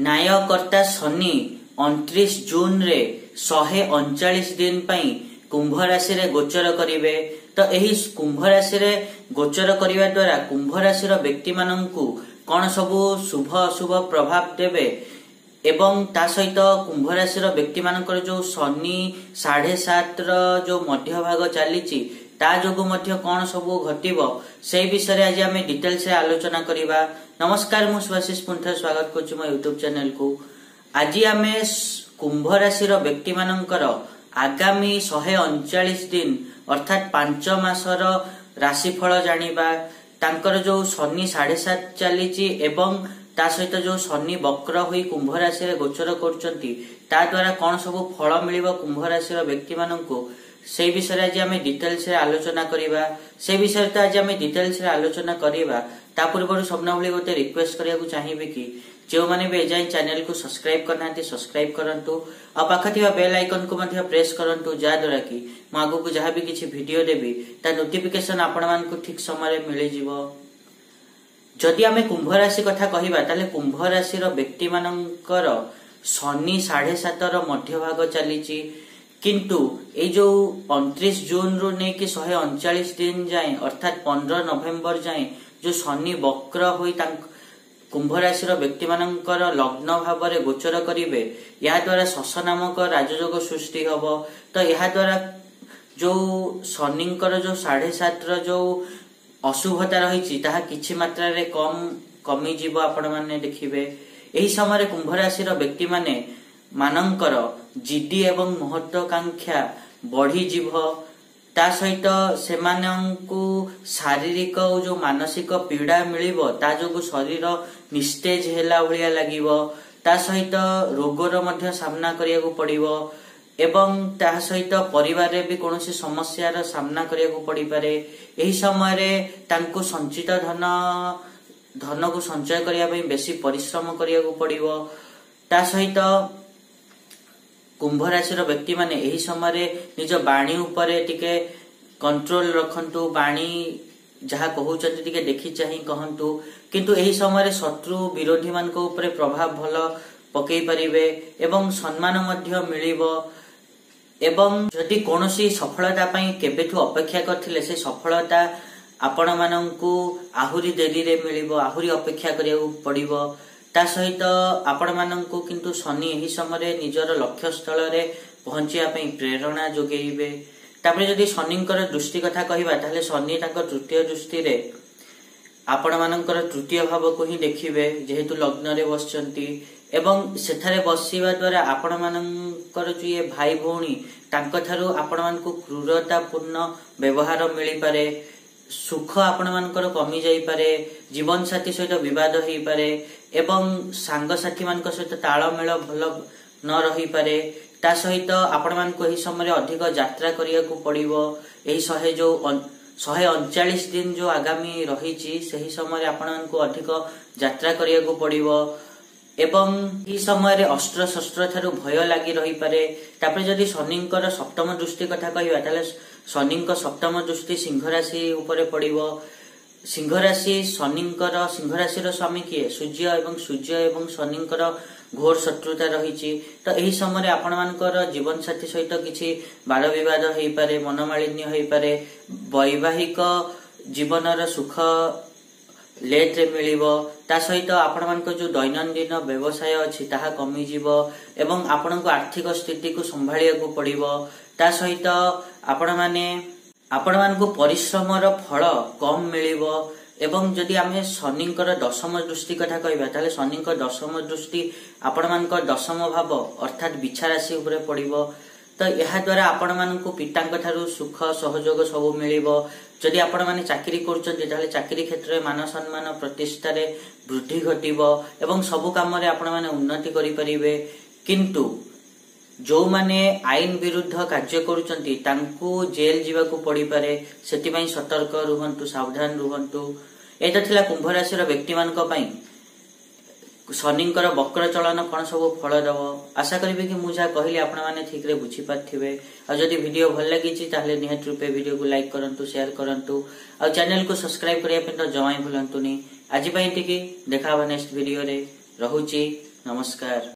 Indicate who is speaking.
Speaker 1: न्यायकर्ता शनि 29 जून रे 139 दिन पई कुंभ राशि रे गोचर करिवे। तो एही कुंभ राशि रे गोचर करिवा द्वारा कुंभ राशि रो व्यक्ति माननकु कोन सबु शुभ अशुभ प्रभाव देबे एवं ता सहित कुंभ राशि रो व्यक्ति मानकर जो शनि 7.5 रो जो मध्य भाग चलीची ता जोगु मध्य कोन सबु घटिबो से विषय रे आज हम डिटेल से आलोचना करिबा। नमस्कार, मु सुभाषिष पुंथा स्वागत करछु मो YouTube चैनल को। आज हम कुंभ राशि रो व्यक्ति मानकर आगामी 139 दिन अर्थात 5 मासर राशिफल जानिबा। तांकर जो शनि 7.5 चलीची एवं ता सहित जो शनि वक्र होई कुंभ राशि रे गोचर करचंती ता द्वारा कोन सब फल मिलिबो कुंभ राशि रो व्यक्ति माननकु से विषय आज आम डिटेल से आलोचना करिबा। से विषय तो आज आम डिटेल से आलोचना करिबा। ता पूर्व सबना भली गोटे रिक्वेस्ट करिया को चाहिबे कि जो माने बे एजाय चैनल को सब्सक्राइब करनांती सब्सक्राइब करंतु आ पाखथिबा बेल आइकन को मध्ये प्रेस करंतु जा द्वारा कि म आगु को जहां भी किछि वीडियो देबी ता नोटिफिकेशन आपण मान को ठीक समय रे मिलि जिवो। जदि आमे कुंभ राशि कथा कहिबा ताले कुंभ राशि रो व्यक्ति मानकर शनि 7.5 रो मध्य भाग चलीची किंतु ए जो 29 जून रो ने कि 139 दिन जाए अर्थात 15 नवेम्बर जाए जो शनि वक्र होई कुंभ राशि रो व्यक्ति मानकर लग्न भाव रे गोचर करिवे। या द्वारा शश नामक राजयोग सृष्टि हबो। तो या द्वारा जो शनिकर जो 7.5 रो जो अशुभता रही ताहा किछि मात्रा रे कमी जीव आपण माने देखिबे। एही समय कुंभ राशि रो व्यक्ति माने मानकर जिद्दी एवं महत्वाकांक्षा बढ़ी जीव। ता सहित सेमानंकु शारीरिक और जो मानसिक पीड़ा मिलिबो ता जोगु शरीर निस्तेज हेला भलिया लागिबो। ता सहित रोगर मध्य सामना करिया को पड़िबो एवं ता सहित परिवार रे भी कोनोसी समस्या रो सामना करिया को पड़ी पारे। एही समय रे तांको संचित धन को संचय करिया पई बेसी परिश्रम करिया को पड़िबो। ता सहित कुंभ राशि रो व्यक्ति माने एही समय रे निज बाणी उपरे टिके कंट्रोल रखंतु। बाणी जहा कहउचंती टिके देखि चाहि कहंतु। किंतु एही समय रे शत्रु विरोधी मान को ऊपर प्रभाव भलो पकई परिबे एवं सम्मान मध्य मिलिबो। एवं जदि कोनोसी सफलता पई केबेठु अपेक्षा करथिले से सफलता आपण माननकु आहुरी देरी रे मिलिबो, आहुरी अपेक्षा करिया पड़िबो। ता सहित आपण माननकु किंतु शनि एही समय निजर लक्ष्य स्थल रे पहुंचिया पई प्रेरणा जोगेइबे। तापरे जदि शनिकर दृष्टि कथा कहिबा ताले शनि ताको तृतीय दृष्टि रे आपण मानकर तृतीय भाव को ही देखिबे जेहेतु लग्न रे बसचंती एवं सेठारे बसिबा द्वारा आपण मानकर जो ये भाई भौणी तांको थारु आपण मानकु क्रूरता पूर्ण व्यवहार मिली पारे। सुख आपण मानकर कमी जाई पारे। जीवन साथी सहित विवाद होई पारे एवं सांग साथी मानक सहित ताळमेळ भलो न रही पारे। ता सहित आपण मानकु एही समय अधिक यात्रा करिया को पड़िबो। एही 139 दिन जो आगामी रहीची सेही समय आपण मानकु अधिक यात्रा करिया को पड़िबो एवं ई समय रे अस्त्र शस्त्र थारु भय लागि रही पारे। तापर जदि शनिकर सप्तम दृष्टि कथा कहिबा ताले शनिकर सप्तम दृष्टि सिंह राशि ऊपर पड़िबो। सिंह राशि शनिकर सिंह राशि रो स्वामी किए सूर्य एवं शनिकर घोर शत्रुता रहीची। तो एही समय रे आपण मानकर जीवन साथी सहित किछि बाल विवाद होई पारे, मनमालिन्य होई पारे, वैवाहिक जीवनर सुख लेट रे मिलिबो। ता सहित आपण मानकर जो दैनंदिन व्यवसाय अछि ताहा कमी जीवो एवं आपण को आर्थिक स्थिति को संभालिया को पड़िबो। ता सहित आपण मान को परिश्रम रो फल कम मिलिबो। एवं जदि आमे शनिकर दशम दृष्टि कथा कहिबा ताले शनिकर दशम दृष्टि आपण मानकर दशम भाव अर्थात बिछा राशि ऊपर पड़िबो। तो यह द्वारा आपण मानकु पितांक थारु सुख सहयोग सब मिलिबो। जदि आपण माने चाकरी करचंती ताले चाकरी क्षेत्र में मान सम्मान प्रतिष्ठा रे वृद्धि घटिबो एवं सब काम रे आपण माने उन्नति करि परिबे। किंतु जो माने आईन विरुद्ध कार्य करूचंती तांकु जेल जीवा को पड़ी पारे। सेति पई सतर्क रुहंतु, सावधान रुहंतु। एटा थिला कुंभ राशि रो व्यक्ति मानक पई शनिकर वक्र चलन कौन सब फल दब। आशा करी कि मुझे कहली आपण माने ठीक रे बुझी पाथिबे। आ जदि वीडियो भल लागी ताहले निहत रूपे वीडियो को लाइक करंतु, शेयर करंतु आ चैनल को सब्सक्राइब करिया पे तो जमाई भूलंतुनी। आज पई टिकी देखा नेक्स्ट वीडियो रे। रहुची ନମସ୍କାର।